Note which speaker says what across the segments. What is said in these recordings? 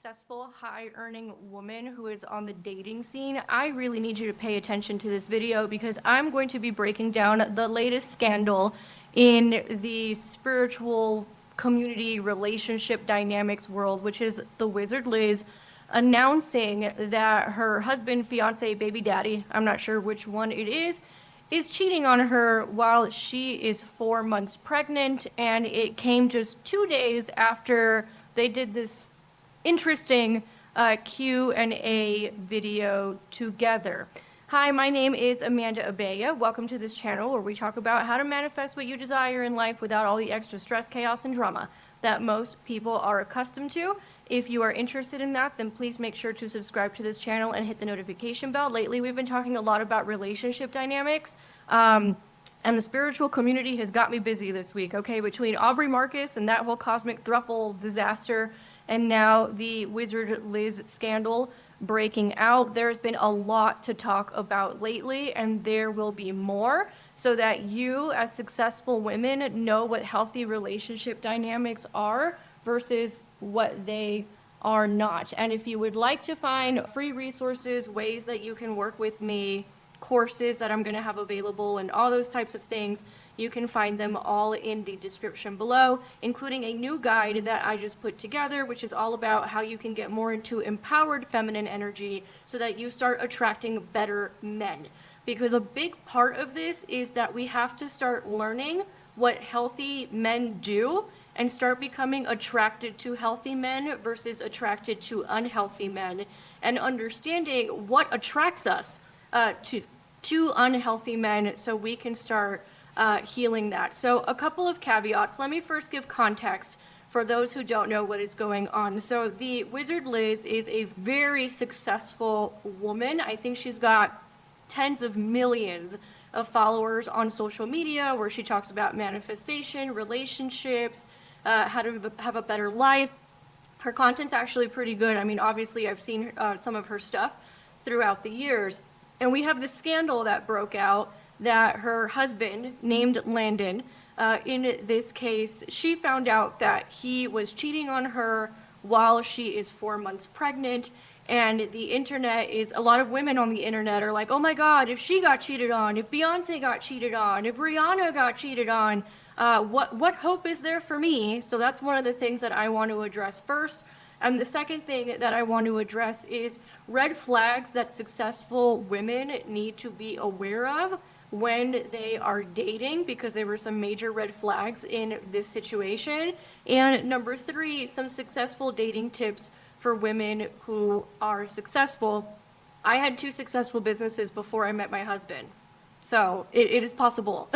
Speaker 1: successful, high-earning woman who is on the dating scene, I really need you to pay attention to this video because I'm going to be breaking down the latest scandal in the spiritual community relationship dynamics world, which is TheWizardLiz announcing that her husband, fiance, baby daddy, I'm not sure which one it is cheating on her while she is 4 months pregnant, and it came just 2 days after they did this interesting Q&A video together. Hi, my name is Amanda Abaya. Welcome to this channel where we talk about how to manifest what you desire in life without all the extra stress, chaos, and drama that most people are accustomed to. If you are interested in that, then please make sure to subscribe to this channel and hit the notification bell. Lately, we've been talking a lot about relationship dynamics, and the spiritual community has got me busy this week, okay? Between Aubrey Marcus and that whole cosmic throuple disaster, and now the TheWizardLiz scandal breaking out, there's been a lot to talk about lately, and there will be more, so that you, as successful women, know what healthy relationship dynamics are versus what they are not. And if you would like to find free resources, ways that you can work with me, courses that I'm going to have available, and all those types of things, you can find them all in the description below, including a new guide that I just put together, which is all about how you can get more into empowered feminine energy so that you start attracting better men. Because a big part of this is that we have to start learning what healthy men do and start becoming attracted to healthy men versus attracted to unhealthy men, and understanding what attracts us to unhealthy men so we can start healing that. So a couple of caveats. Let me first give context for those who don't know what is going on. So the TheWizardLiz is a very successful woman. I think she's got tens of millions of followers on social media where she talks about manifestation, relationships, how to have a better life. Her content's actually pretty good. I mean, obviously I've seen some of her stuff throughout the years. And we have this scandal that broke out that her husband, named Landon, in this case, she found out that he was cheating on her while she is 4 months pregnant. And the internet is, a lot of women on the internet are like, oh my God, if she got cheated on, if Beyonce got cheated on, if Rihanna got cheated on, what hope is there for me? So that's one of the things that I want to address first. And the second thing that I want to address is red flags that successful women need to be aware of when they are dating, because there were some major red flags in this situation. And number three, some successful dating tips for women who are successful. I had 2 successful businesses before I met my husband. So it is possible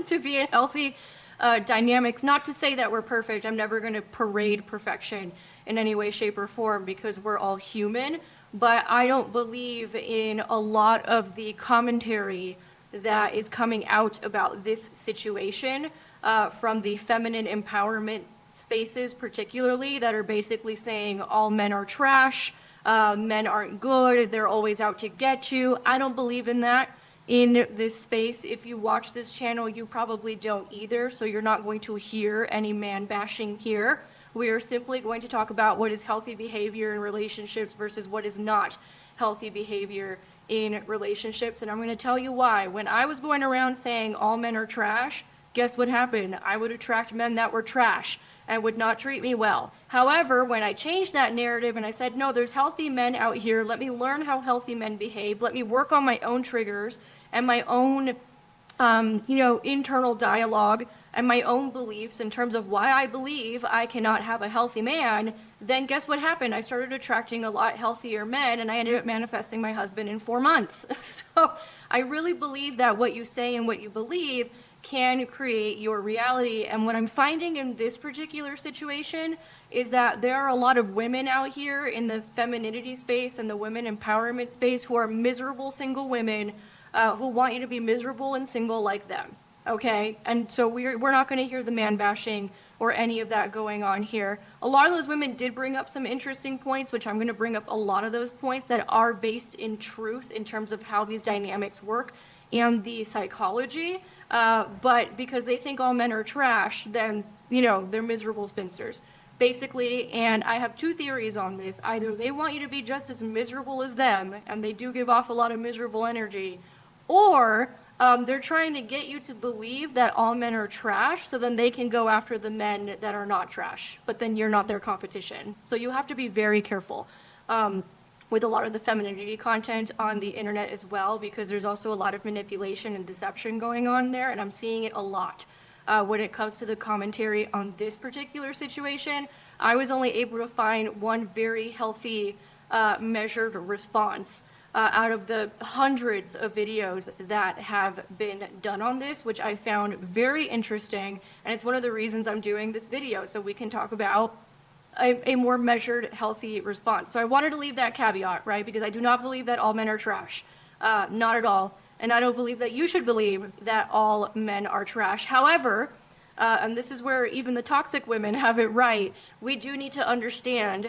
Speaker 1: to be in healthy dynamics. Not to say that we're perfect. I'm never going to parade perfection in any way, shape, or form because we're all human. But I don't believe in a lot of the commentary that is coming out about this situation from the feminine empowerment spaces, particularly, that are basically saying all men are trash, men aren't good, they're always out to get you. I don't believe in that in this space. If you watch this channel, you probably don't either, so you're not going to hear any man bashing here. We are simply going to talk about what is healthy behavior in relationships versus what is not healthy behavior in relationships, and I'm going to tell you why. When I was going around saying all men are trash, guess what happened? I would attract men that were trash and would not treat me well. However, when I changed that narrative and I said, no, there's healthy men out here, let me learn how healthy men behave, let me work on my own triggers and my own internal dialogue and my own beliefs in terms of why I believe I cannot have a healthy man, then guess what happened? I started attracting a lot healthier men, and I ended up manifesting my husband in 4 months. So I really believe that what you say and what you believe can create your reality. And what I'm finding in this particular situation is that there are a lot of women out here in the femininity space and the women empowerment space who are miserable single women who want you to be miserable and single like them. Okay, and so we're not going to hear the man bashing or any of that going on here. A lot of those women did bring up some interesting points, which I'm going to bring up a lot of those points that are based in truth in terms of how these dynamics work and the psychology. But because they think all men are trash, then they're miserable spinsters. basically, and I have two theories on this. Either they want you to be just as miserable as them, and they do give off a lot of miserable energy, or they're trying to get you to believe that all men are trash, so then they can go after the men that are not trash, but then you're not their competition. So you have to be very careful with a lot of the femininity content on the internet as well, because there's also a lot of manipulation and deception going on there, and I'm seeing it a lot. When it comes to the commentary on this particular situation, I was only able to find one very healthy, measured response out of the hundreds of videos that have been done on this, which I found very interesting. And it's one of the reasons I'm doing this video, so we can talk about a more measured, healthy response. So I wanted to leave that caveat, right? Because I do not believe that all men are trash. Not at all. And I don't believe that you should believe that all men are trash. However, and this is where even the toxic women have it right, we do need to understand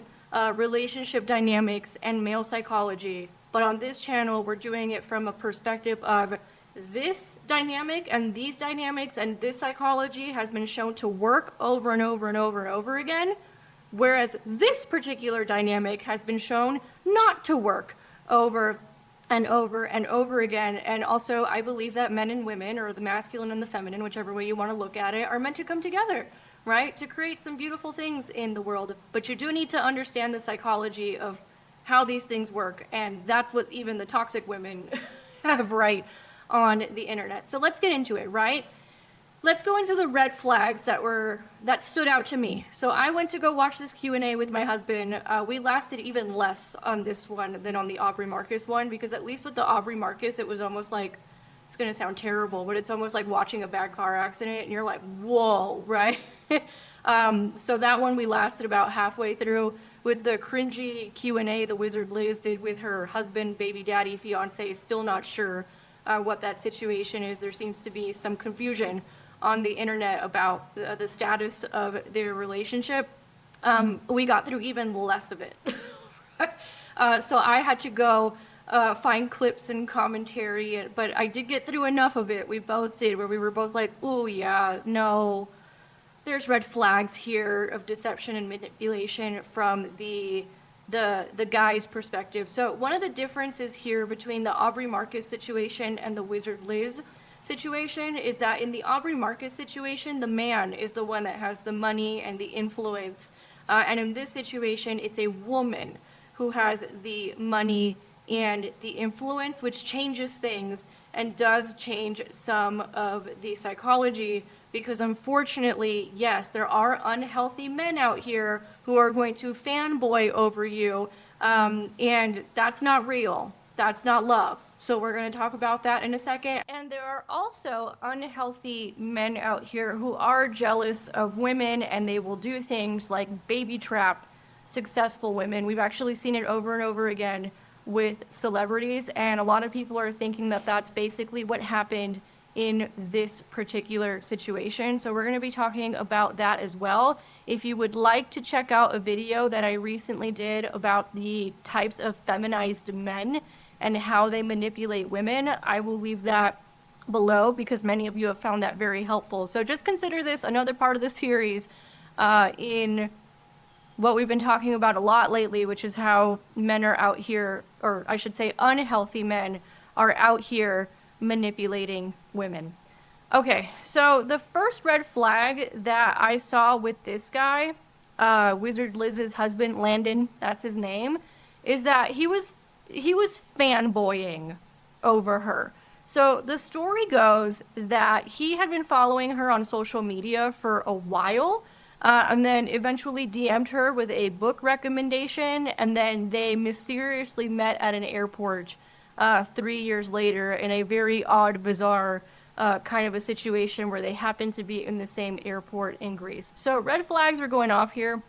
Speaker 1: relationship dynamics and male psychology. But on this channel, we're doing it from a perspective of this dynamic and these dynamics and this psychology has been shown to work over and over and over and over again, whereas this particular dynamic has been shown not to work over and over and over again. And also, I believe that men and women, or the masculine and the feminine, whichever way you want to look at it, are meant to come together, right? To create some beautiful things in the world. But you do need to understand the psychology of how these things work. And that's what even the toxic women have right on the internet. So let's get into it, right? Let's go into the red flags that stood out to me. So I went to go watch this Q&A with my husband. We lasted even less on this one than on the Aubrey Marcus one, because at least with the Aubrey Marcus, it was almost like, it's gonna sound terrible, but it's almost like watching a bad car accident and you're like, whoa, right? So that one we lasted about halfway through. With the cringy Q&A the Wizard Liz did with her husband, baby daddy, fiance, still not sure what that situation is. There seems to be some confusion on the internet about the status of their relationship. We got through even less of it. So I had to go find clips and commentary, but I did get through enough of it. We both did, where we were both like, oh yeah, no, there's red flags here of deception and manipulation from the guy's perspective. So one of the differences here between the Aubrey Marcus situation and the Wizard Liz situation is that in the Aubrey Marcus situation, the man is the one that has the money and the influence. And in this situation, it's a woman who has the money and the influence, which changes things and does change some of the psychology, because unfortunately, yes, there are unhealthy men out here who are going to fanboy over you, and that's not real. That's not love. So we're going to talk about that in a second. And there are also unhealthy men out here who are jealous of women, and they will do things like baby trap successful women. We've actually seen it over and over again with celebrities, and a lot of people are thinking that that's basically what happened in this particular situation. So we're going to be talking about that as well. If you would like to check out a video that I recently did about the types of feminized men and how they manipulate women, I will leave that below because many of you have found that very helpful. So just consider this another part of the series in what we've been talking about a lot lately, which is how men are out here, or I should say unhealthy men are out here manipulating women. Okay, so the first red flag that I saw with this guy, Wizard Liz's husband, Landon, that's his name, is that he was fanboying over her. So the story goes that he had been following her on social media for a while, and then eventually DM'd her with a book recommendation, and then they mysteriously met at an airport 3 years later in a very odd, bizarre kind of a situation where they happened to be in the same airport in Greece. So red flags are going off here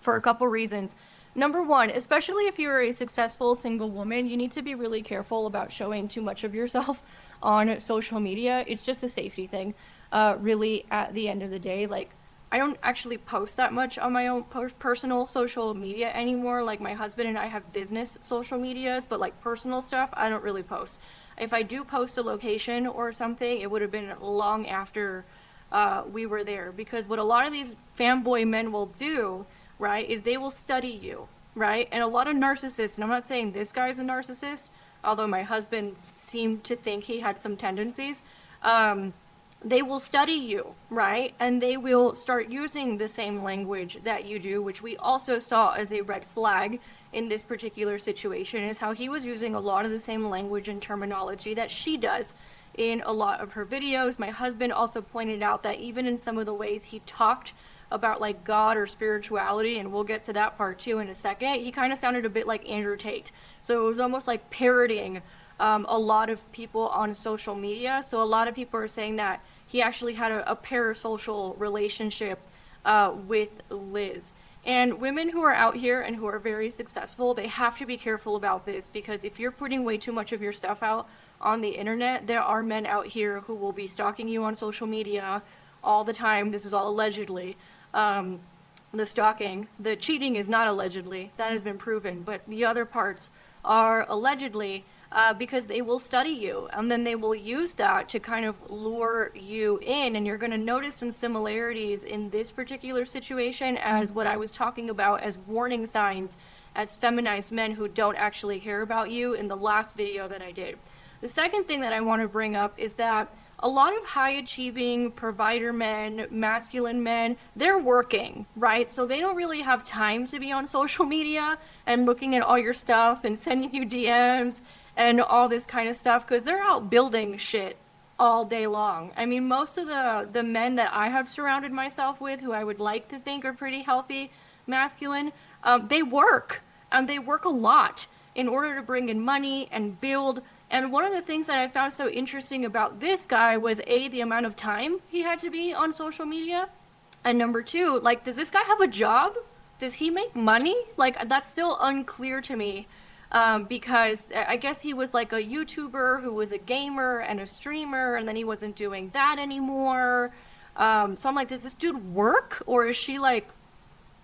Speaker 1: for a couple reasons. Number one, especially if you're a successful single woman, you need to be really careful about showing too much of yourself on social media. It's just a safety thing, really, at the end of the day. Like, I don't actually post that much on my own personal social media anymore. Like, my husband and I have business social medias, but like personal stuff, I don't really post. If I do post a location or something, it would have been long after we were there. Because what a lot of these fanboy men will do, right, is they will study you, right? And a lot of narcissists, and I'm not saying this guy's a narcissist, although my husband seemed to think he had some tendencies, they will study you, right? And they will start using the same language that you do, which we also saw as a red flag in this particular situation, is how he was using a lot of the same language and terminology that she does in a lot of her videos. My husband also pointed out that even in some of the ways he talked about like God or spirituality, and we'll get to that part too in a second, he kind of sounded a bit like Andrew Tate. So it was almost like parodying a lot of people on social media. So a lot of people are saying that he actually had a parasocial relationship with Liz. And women who are out here and who are very successful, they have to be careful about this, because if you're putting way too much of your stuff out on the internet, there are men out here who will be stalking you on social media all the time. This is all allegedly. The stalking, the cheating is not allegedly, that has been proven, but the other parts are allegedly, because they will study you, and then they will use that to kind of lure you in. And you're going to notice some similarities in this particular situation as what I was talking about as warning signs as feminized men who don't actually care about you in the last video that I did. The second thing that I want to bring up is that a lot of high-achieving provider men, masculine men, they're working, right? So they don't really have time to be on social media and looking at all your stuff and sending you DMs and all this kind of stuff, because they're out building shit all day long. I mean, most of the men that I have surrounded myself with, who I would like to think are pretty healthy, masculine, they work, and they work a lot in order to bring in money and build. And one of the things that I found so interesting about this guy was A, the amount of time he had to be on social media, and number two, like, does this guy have a job? Does he make money? Like, that's still unclear to me. Because I guess he was like a YouTuber who was a gamer and a streamer, and then he wasn't doing that anymore. So I'm like, does this dude work, or is she like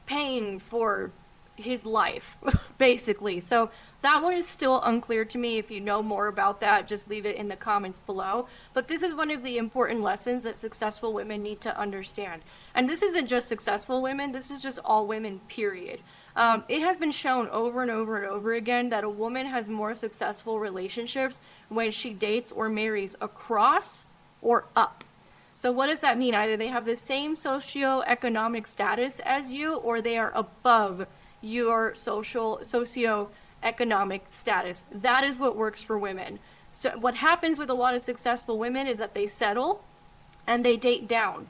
Speaker 1: paying for his life, basically? So that one is still unclear to me. If you know more about that, just leave it in the comments below. But this is one of the important lessons that successful women need to understand. And this isn't just successful women, this is just all women, period. It has been shown over and over and over again that a woman has more successful relationships when she dates or marries across or up. So what does that mean? Either they have the same socioeconomic status as you, or they are above your socioeconomic status. That is what works for women. So what happens with a lot of successful women is that they settle and they date down,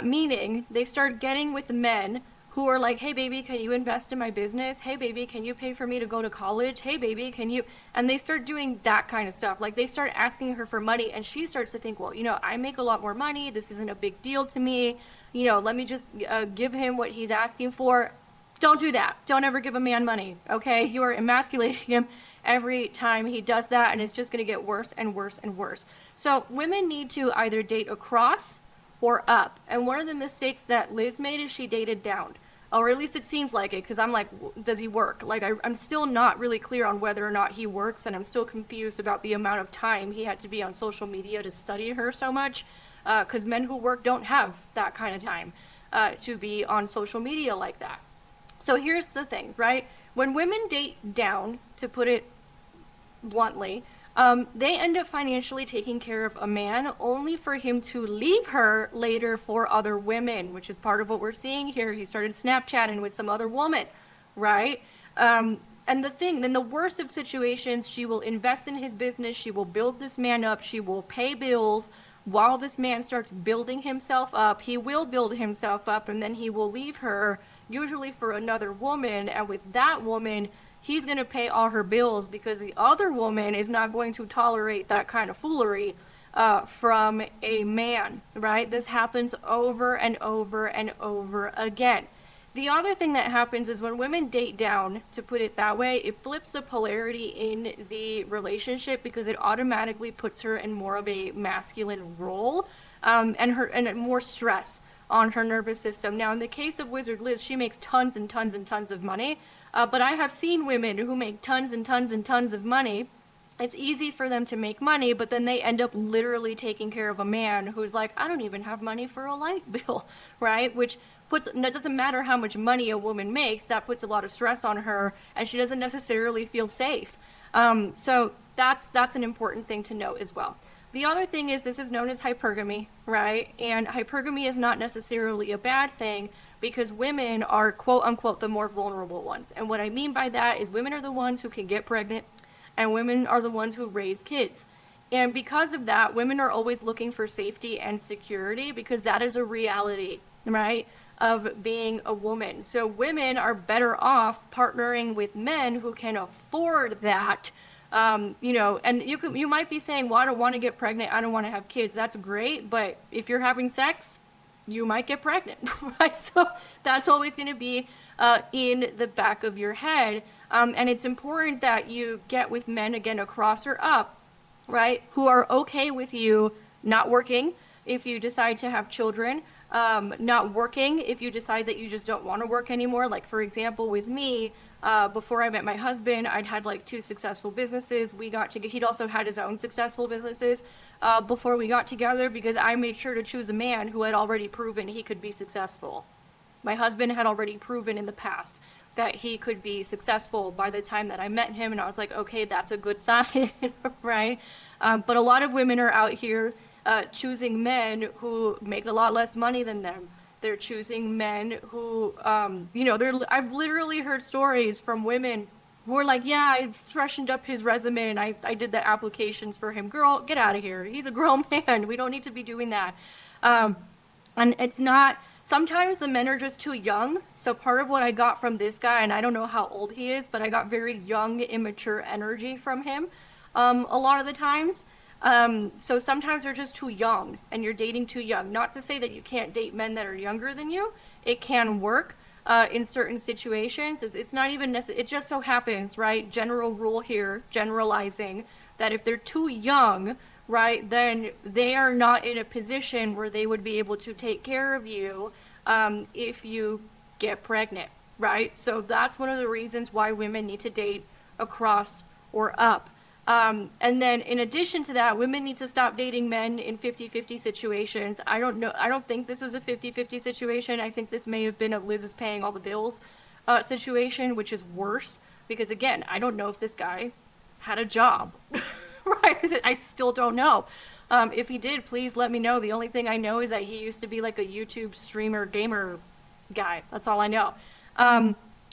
Speaker 1: meaning they start getting with men who are like, hey baby, can you invest in my business? Hey baby, can you pay for me to go to college? Hey baby, can you? And they start doing that kind of stuff. Like, they start asking her for money, and she starts to think, well, you know, I make a lot more money. This isn't a big deal to me. You know, let me just give him what he's asking for. Don't do that. Don't ever give a man money, okay? You are emasculating him every time he does that, and it's just gonna get worse and worse and worse. So women need to either date across or up. And one of the mistakes that Liz made is she dated down. Or at least it seems like it, because I'm like, does he work? Like, I'm still not really clear on whether or not he works, and I'm still confused about the amount of time he had to be on social media to study her so much, because men who work don't have that kind of time to be on social media like that. So here's the thing, right? When women date down, to put it bluntly, they end up financially taking care of a man only for him to leave her later for other women, which is part of what we're seeing here. He started Snapchatting with some other woman, right? And then the worst of situations, she will invest in his business, she will build this man up, she will pay bills while this man starts building himself up. He will build himself up, and then he will leave her, usually for another woman, and with that woman, he's going to pay all her bills, because the other woman is not going to tolerate that kind of foolery from a man, right? This happens over and over and over again. The other thing that happens is when women date down, to put it that way, it flips the polarity in the relationship, because it automatically puts her in more of a masculine role, and more stress on her nervous system. Now, in the case of Wizard Liz, she makes tons and tons and tons of money. But I have seen women who make tons and tons and tons of money. It's easy for them to make money, but then they end up literally taking care of a man who's like, I don't even have money for a light bill, right? Which it doesn't matter how much money a woman makes, that puts a lot of stress on her, and she doesn't necessarily feel safe. So that's an important thing to note as well. The other thing is, this is known as hypergamy, right? And hypergamy is not necessarily a bad thing, because women are, quote unquote, the more vulnerable ones. And what I mean by that is women are the ones who can get pregnant, and women are the ones who raise kids. And because of that, women are always looking for safety and security, because that is a reality, right, of being a woman. So women are better off partnering with men who can afford that. And you might be saying, well, I don't want to get pregnant, I don't want to have kids. That's great, but if you're having sex, you might get pregnant, right? So that's always going to be in the back of your head. And it's important that you get with men, again, across or up, right, who are okay with you not working if you decide to have children, not working if you decide that you just don't want to work anymore. Like, for example, with me, before I met my husband, I'd had like 2 successful businesses. He'd also had his own successful businesses before we got together, because I made sure to choose a man who had already proven he could be successful. My husband had already proven in the past that he could be successful by the time that I met him, and I was like, okay, that's a good sign, right? But a lot of women are out here choosing men who make a lot less money than them. They're choosing men who, I've literally heard stories from women who are like, yeah, I freshened up his resume and I did the applications for him. Girl, get out of here. He's a grown man. We don't need to be doing that. And it's not, sometimes the men are just too young. So part of what I got from this guy, and I don't know how old he is, but I got very young, immature energy from him a lot of the times. So sometimes they're just too young, and you're dating too young. Not to say that you can't date men that are younger than you. It can work in certain situations. It's not even necessary. It just so happens, right? General rule here, generalizing, that if they're too young, right, then they are not in a position where they would be able to take care of you if you get pregnant, right? So that's one of the reasons why women need to date across or up. And then in addition to that, women need to stop dating men in 50-50 situations. I don't think this was a 50-50 situation. I think this may have been a Liz is paying all the bills situation, which is worse, because again, I don't know if this guy had a job, right? I still don't know. If he did, please let me know. The only thing I know is that he used to be like a YouTube streamer, gamer guy. That's all I know.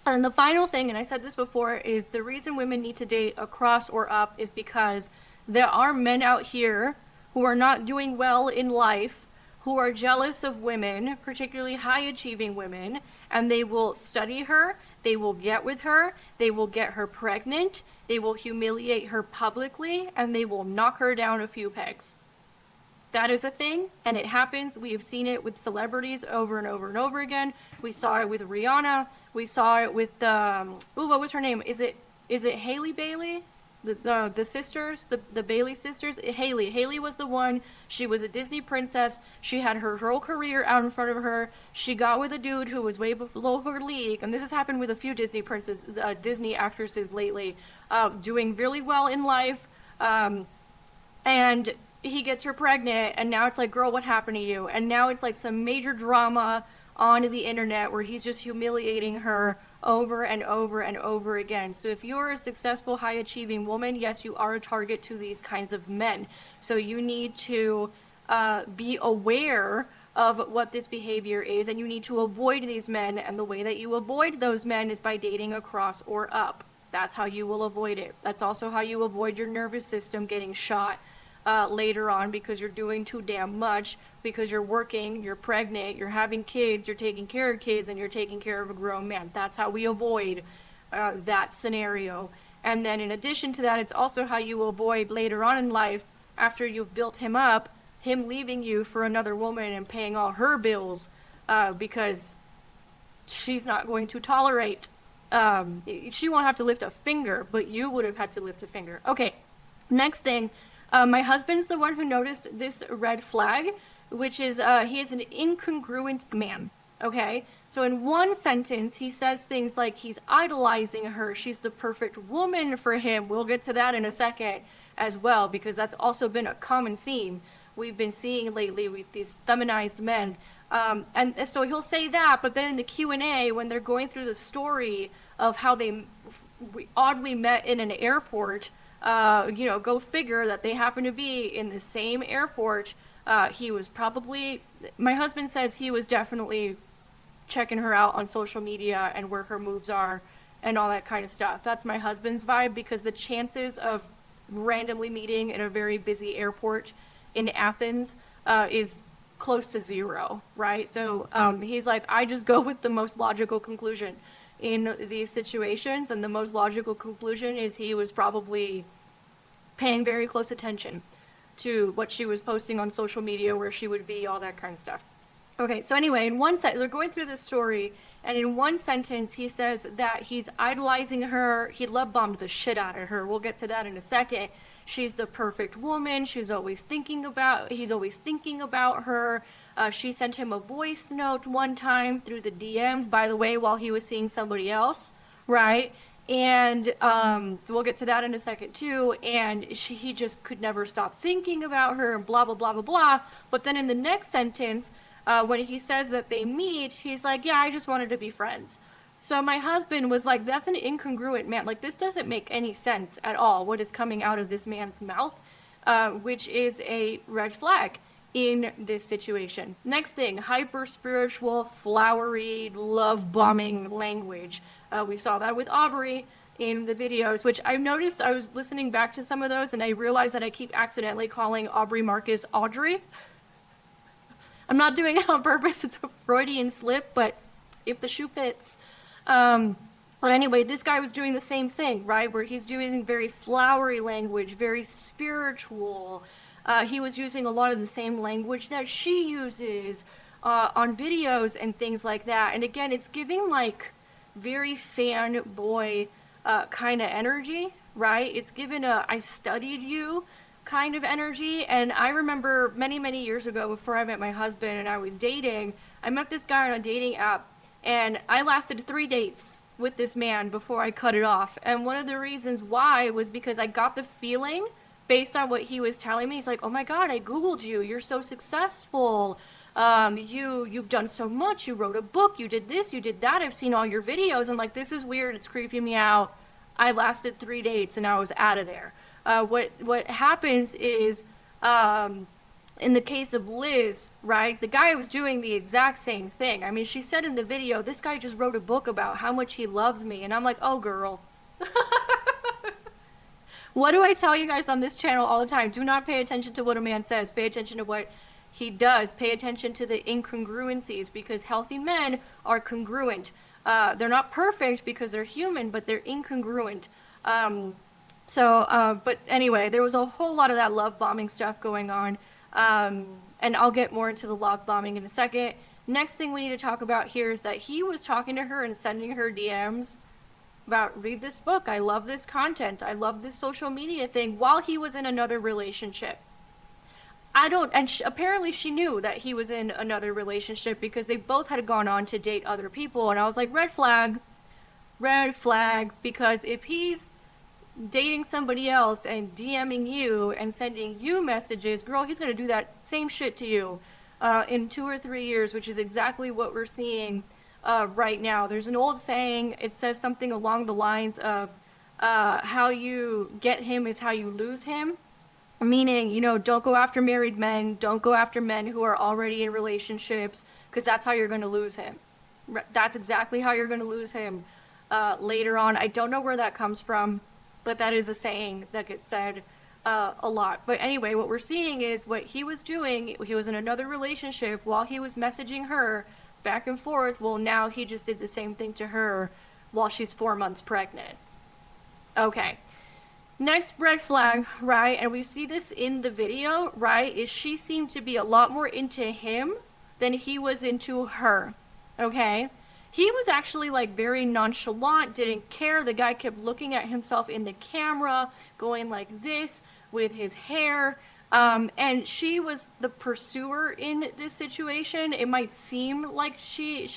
Speaker 1: And the final thing, and I said this before, is the reason women need to date across or up is because there are men out here who are not doing well in life, who are jealous of women, particularly high-achieving women, and they will study her, they will get with her, they will get her pregnant, they will humiliate her publicly, and they will knock her down a few pegs. That is a thing, and it happens. We have seen it with celebrities over and over and over again. We saw it with Rihanna. We saw it with what was her name? Is it Haley Bailey? The sisters, the Bailey sisters? Haley. Haley was the one. She was a Disney princess. She had her whole career out in front of her. She got with a dude who was way below her league, and this has happened with a few Disney actresses lately, doing really well in life, and he gets her pregnant, and now it's like, girl, what happened to you? And now it's like some major drama on the internet where he's just humiliating her over and over and over again. So if you're a successful, high-achieving woman, yes, you are a target to these kinds of men. So you need to be aware of what this behavior is, and you need to avoid these men, and the way that you avoid those men is by dating across or up. That's how you will avoid it. That's also how you avoid your nervous system getting shot later on, because you're doing too damn much, because you're working, you're pregnant, you're having kids, you're taking care of kids, and you're taking care of a grown man. That's how we avoid that scenario. And then in addition to that, it's also how you avoid later on in life, after you've built him up, him leaving you for another woman and paying all her bills, because she's not going to tolerate. She won't have to lift a finger, but you would have had to lift a finger. Okay, next thing. My husband's the one who noticed this red flag, which is he is an incongruent man, okay? So in one sentence, he says things like he's idolizing her, she's the perfect woman for him. We'll get to that in a second as well, because that's also been a common theme we've been seeing lately with these feminized men. And so he'll say that, but then in the Q&A, when they're going through the story of how they oddly met in an airport, go figure that they happen to be in the same airport. He was probably, my husband says he was definitely checking her out on social media and where her moves are and all that kind of stuff. That's my husband's vibe, because the chances of randomly meeting in a very busy airport in Athens is close to zero, right? So he's like, I just go with the most logical conclusion in these situations, and the most logical conclusion is he was probably paying very close attention to what she was posting on social media, where she would be, all that kind of stuff. Okay, so anyway, in one they're going through this story, and in one sentence he says that he's idolizing her, he love bombed the shit out of her. We'll get to that in a second. She's the perfect woman. He's always thinking about her. She sent him a voice note one time through the DMs, by the way, while he was seeing somebody else, right? And so we'll get to that in a second too. And he just could never stop thinking about her, and blah, blah, blah, blah, blah. But then in the next sentence, when he says that they meet, he's like, yeah, I just wanted to be friends. So my husband was like, that's an incongruent man. Like, this doesn't make any sense at all, what is coming out of this man's mouth, which is a red flag in this situation. Next thing, hyper spiritual, flowery, love bombing language. We saw that with Aubrey in the videos, which I've noticed. I was listening back to some of those and I realized that I keep accidentally calling Aubrey Marcus Audrey. I'm not doing it on purpose. It's a Freudian slip, but if the shoe fits. But anyway, this guy was doing the same thing, right? Where he's doing very flowery language, very spiritual. He was using a lot of the same language that she uses on videos and things like that. And again, it's giving like very fanboy kind of energy, right? It's given a I studied you kind of energy. And I remember many, many years ago, before I met my husband and I was dating, I met this guy on a dating app, and I lasted 3 dates with this man before I cut it off. And one of the reasons why was because I got the feeling, based on what he was telling me, he's like, oh my God, I Googled you. You're so successful. You've done so much. You wrote a book. You did this, you did that. I've seen all your videos. I'm like, this is weird. It's creeping me out. I lasted 3 dates and I was out of there. What happens is, in the case of Liz, right, the guy was doing the exact same thing. I mean, she said in the video, this guy just wrote a book about how much he loves me. And I'm like, oh, girl. What do I tell you guys on this channel all the time? Do not pay attention to what a man says. Pay attention to what he does. Pay attention to the incongruencies, because healthy men are congruent. They're not perfect because they're human, but they're incongruent. But anyway, there was a whole lot of that love bombing stuff going on. And I'll get more into the love bombing in a second. Next thing we need to talk about here is that he was talking to her and sending her DMs about, read this book, I love this content, I love this social media thing, while he was in another relationship. Apparently she knew that he was in another relationship, because they both had gone on to date other people, and I was like, red flag, because if he's dating somebody else and DMing you and sending you messages, girl, he's gonna do that same shit to you in 2 or 3 years, which is exactly what we're seeing right now. There's an old saying, it says something along the lines of how you get him is how you lose him, meaning, don't go after married men, don't go after men who are already in relationships, because that's how you're going to lose him. That's exactly how you're going to lose him later on. I don't know where that comes from, but that is a saying that gets said a lot. But anyway, what we're seeing is what he was doing. He was in another relationship while he was messaging her back and forth. Well, now he just did the same thing to her while she's 4 months pregnant. Okay. Next red flag, right, and we see this in the video, right, is she seemed to be a lot more into him than he was into her, okay? He was actually like very nonchalant, didn't care. The guy kept looking at himself in the camera, going like this with his hair. And she was the pursuer in this situation. It might seem like she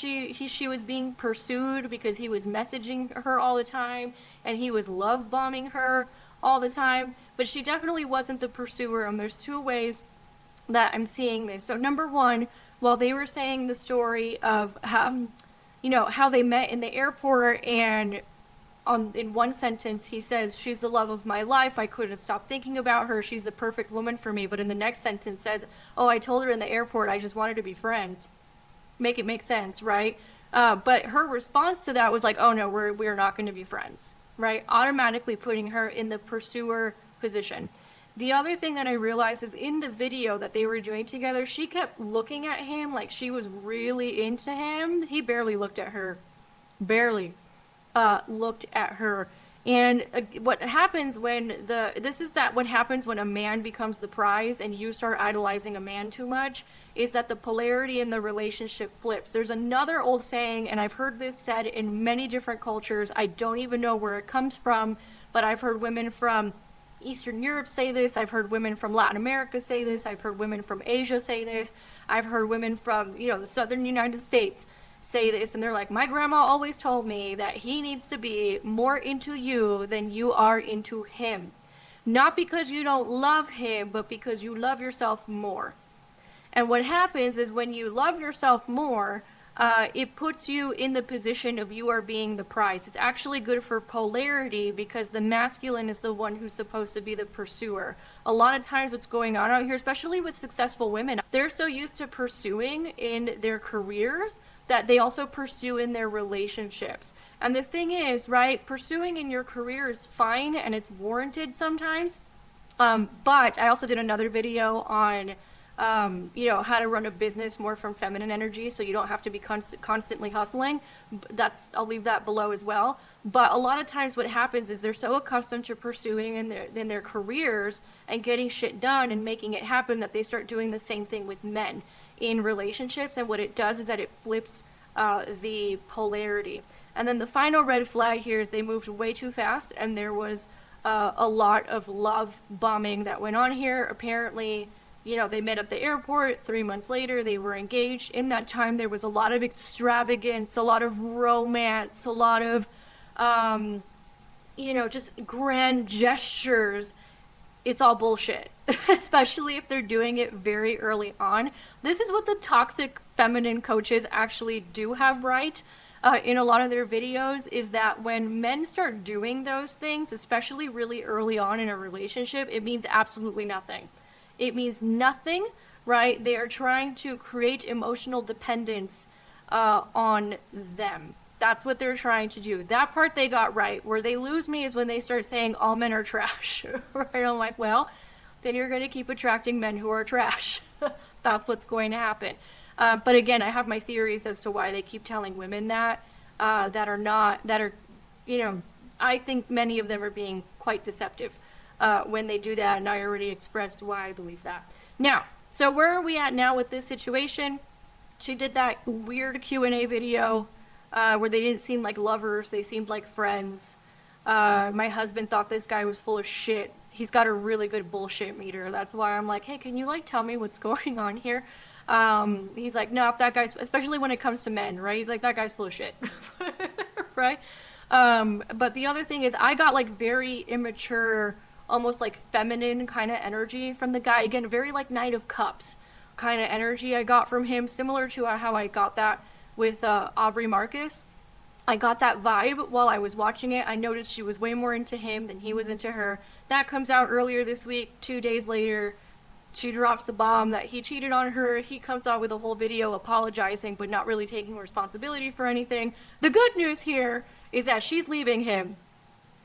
Speaker 1: was being pursued because he was messaging her all the time and he was love bombing her all the time, but she definitely wasn't the pursuer. And there's 2 ways that I'm seeing this. So number 1, while they were saying the story of how they met in the airport, and in one sentence he says, she's the love of my life, I couldn't stop thinking about her, she's the perfect woman for me. But in the next sentence says, oh, I told her in the airport I just wanted to be friends. Make it make sense, right? But her response to that was like, oh no, we're not going to be friends, right? Automatically putting her in the pursuer position. The other thing that I realized is in the video that they were doing together, she kept looking at him like she was really into him. He barely looked at her. Barely looked at her. And what happens when what happens when a man becomes the prize and you start idolizing a man too much, is that the polarity in the relationship flips. There's another old saying, and I've heard this said in many different cultures. I don't even know where it comes from, but I've heard women from Eastern Europe say this, I've heard women from Latin America say this, I've heard women from Asia say this, I've heard women from, the southern United States say this, and they're like, my grandma always told me that he needs to be more into you than you are into him. Not because you don't love him, but because you love yourself more. And what happens is when you love yourself more, it puts you in the position of you are being the prize. It's actually good for polarity because the masculine is the one who's supposed to be the pursuer. A lot of times what's going on out here, especially with successful women, they're so used to pursuing in their careers that they also pursue in their relationships. And the thing is, right, pursuing in your career is fine and it's warranted sometimes. But I also did another video on how to run a business more from feminine energy, so you don't have to be constantly hustling. I'll leave that below as well. But a lot of times what happens is they're so accustomed to pursuing in their careers and getting shit done and making it happen that they start doing the same thing with men in relationships. And what it does is that it flips the polarity. And then the final red flag here is they moved way too fast, and there was a lot of love bombing that went on here. Apparently, they met at the airport. 3 months later, they were engaged. In that time, there was a lot of extravagance, a lot of romance, a lot of, just grand gestures. It's all bullshit, especially if they're doing it very early on. This is what the toxic feminine coaches actually do have right in a lot of their videos, is that when men start doing those things, especially really early on in a relationship, it means absolutely nothing. It means nothing, right? They are trying to create emotional dependence on them. That's what they're trying to do. That part they got right. Where they lose me is when they start saying all men are trash, right? I'm like, well, then you're going to keep attracting men who are trash. That's what's going to happen. But again, I have my theories as to why they keep telling women I think many of them are being quite deceptive when they do that, and I already expressed why I believe that. Now, so where are we at now with this situation? She did that weird Q&A video where they didn't seem like lovers, they seemed like friends. My husband thought this guy was full of shit. He's got a really good bullshit meter. That's why I'm like, hey, can you tell me what's going on here? He's like, no, that guy's, especially when it comes to men, right? He's like, that guy's full of shit, right? But the other thing is I got very immature, almost feminine kind of energy from the guy. Again, very Knight of Cups kind of energy I got from him, similar to how I got that with Aubrey Marcus. I got that vibe while I was watching it. I noticed she was way more into him than he was into her. That comes out earlier this week. 2 days later, she drops the bomb that he cheated on her. He comes out with a whole video apologizing, but not really taking responsibility for anything. The good news here is that she's leaving him.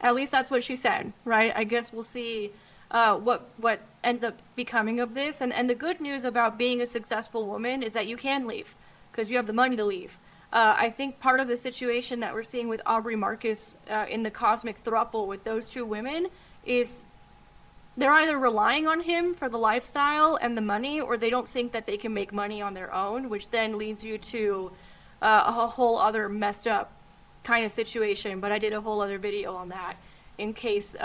Speaker 1: At least that's what she said, right? I guess we'll see what ends up becoming of this. And the good news about being a successful woman is that you can leave because you have the money to leave. I think part of the situation that we're seeing with Aubrey Marcus in the cosmic throuple with those two women is they're either relying on him for the lifestyle and the money, or they don't think that they can make money on their own, which then leads you to a whole other messed up kind of situation. But I did a whole other video on that in case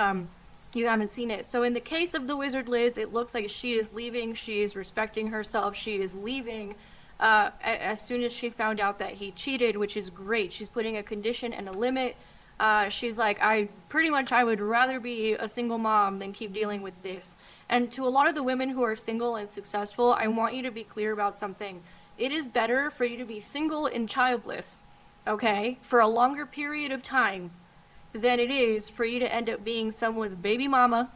Speaker 1: you haven't seen it. So in the case of TheWizardLiz, it looks like she is leaving. She is respecting herself. She is leaving as soon as she found out that he cheated, which is great. She's putting a condition and a limit. She's like, I would rather be a single mom than keep dealing with this. And to a lot of the women who are single and successful, I want you to be clear about something. it is better for you to be single and childless, okay, for a longer period of time than it is for you to end up being someone's baby mama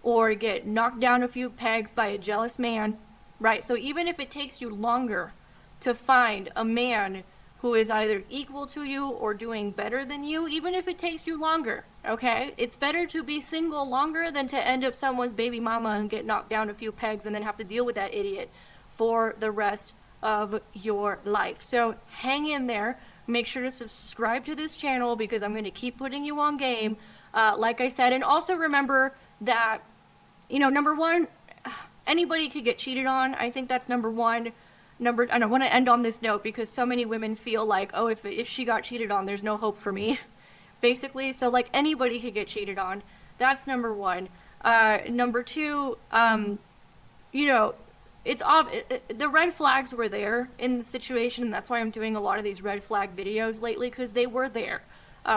Speaker 1: or get knocked down a few pegs by a jealous man, right? So even if it takes you longer to find a man who is either equal to you or doing better than you, even if it takes you longer, okay? It's better to be single longer than to end up someone's baby mama and get knocked down a few pegs and then have to deal with that idiot for the rest of your life. So hang in there. Make sure to subscribe to this channel because I'm going to keep putting you on game, like I said. And also remember that, you know, number one, anybody could get cheated on. I think that's number one. And I want to end on this note because so many women feel like, oh, if she got cheated on, there's no hope for me, basically. So like anybody could get cheated on. That's number one. Number two, you know, the red flags were there in the situation. That's why I'm doing a lot of these red flag videos lately, because they were there.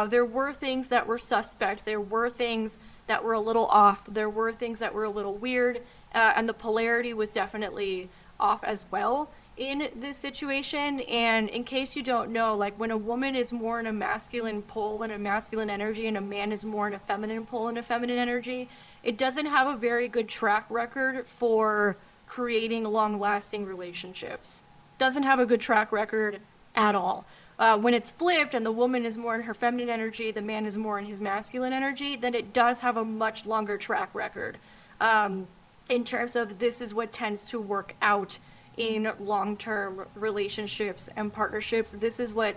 Speaker 1: There were things that were suspect. There were things that were a little off. There were things that were a little weird. And the polarity was definitely off as well in this situation. And in case you don't know, like when a woman is more in a masculine pole and a masculine energy and a man is more in a feminine pole and a feminine energy, it doesn't have a very good track record for creating long-lasting relationships. Doesn't have a good track record at all. When it's flipped and the woman is more in her feminine energy, the man is more in his masculine energy, then it does have a much longer track record. In terms of this is what tends to work out in long-term relationships and partnerships. This is what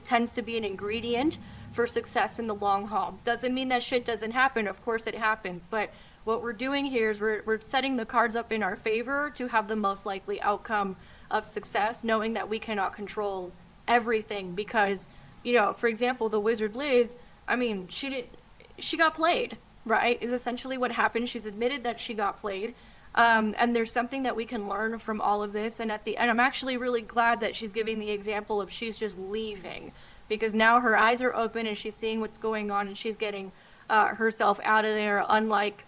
Speaker 1: tends to be an ingredient for success in the long haul. Doesn't mean that shit doesn't happen. Of course it happens, but what we're doing here is we're setting the cards up in our favor to have the most likely outcome of success, knowing that we cannot control everything because, you know, for example, TheWizardLiz, I mean, she got played, right? Is essentially what happened. She's admitted that she got played. And there's something that we can learn from all of this. And I'm actually really glad that she's giving the example of she's just leaving, because now her eyes are open and she's seeing what's going on and she's getting herself out of there, unlike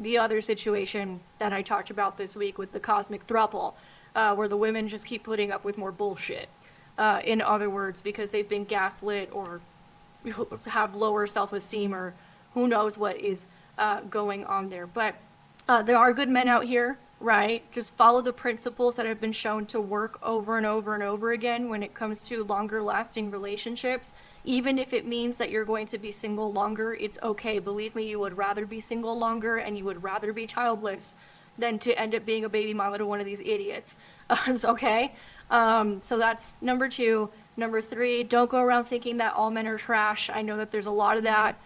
Speaker 1: the other situation that I talked about this week with the cosmic throuple, where the women just keep putting up with more bullshit, in other words, because they've been gaslit or have lower self-esteem or who knows what is going on there. But there are good men out here, right? Just follow the principles that have been shown to work over and over and over again when it comes to longer lasting relationships. Even if it means that you're going to be single longer, it's okay. Believe me, you would rather be single longer and you would rather be childless than to end up being a baby mama to one of these idiots. It's okay. So that's number two. Number three, don't go around thinking that all men are trash. I know that there's a lot of that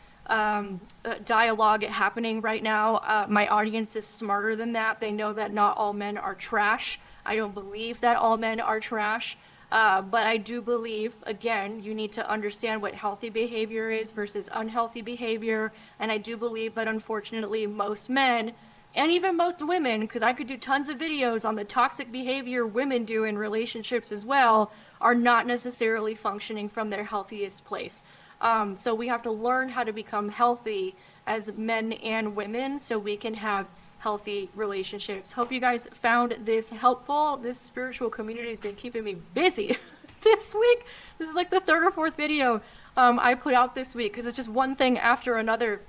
Speaker 1: dialogue happening right now. My audience is smarter than that. They know that not all men are trash. I don't believe that all men are trash. But I do believe, again, you need to understand what healthy behavior is versus unhealthy behavior. And I do believe that unfortunately most men, and even most women, because I could do tons of videos on the toxic behavior women do in relationships as well, are not necessarily functioning from their healthiest place. So we have to learn how to become healthy as men and women so we can have healthy relationships. Hope you guys found this helpful. This spiritual community has been keeping me busy this week. This is like the third or fourth video I put out this week because it's just one thing after another.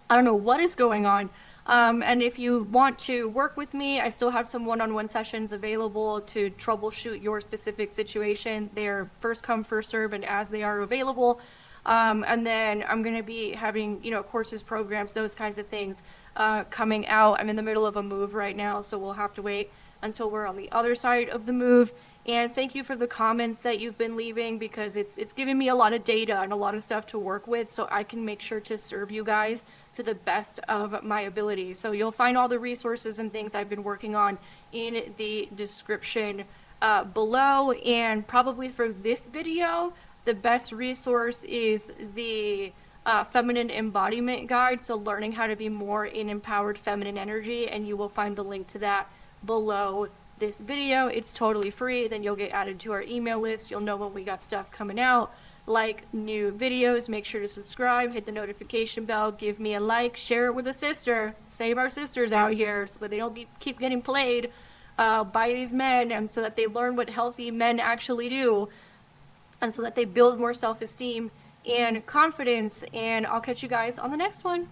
Speaker 1: I don't know what is going on. And if you want to work with me, I still have some one-on-one sessions available to troubleshoot your specific situation. They're first come, first serve, and as they are available. And then I'm going to be having, you know, courses, programs, those kinds of things coming out. I'm in the middle of a move right now, so we'll have to wait until we're on the other side of the move. And thank you for the comments that you've been leaving because it's giving me a lot of data and a lot of stuff to work with so I can make sure to serve you guys to the best of my ability. So you'll find all the resources and things I've been working on in the description below. And probably for this video, the best resource is the Feminine Embodiment Guide, so learning how to be more in empowered feminine energy, and you will find the link to that below this video. It's totally free. Then you'll get added to our email list. You'll know when we got stuff coming out, like new videos. Make sure to subscribe, hit the notification bell, give me a like, share it with a sister. Save our sisters out here so that they don't keep getting played. by these men, and so that they learn what healthy men actually do, and so that they build more self-esteem and confidence. And I'll catch you guys on the next one.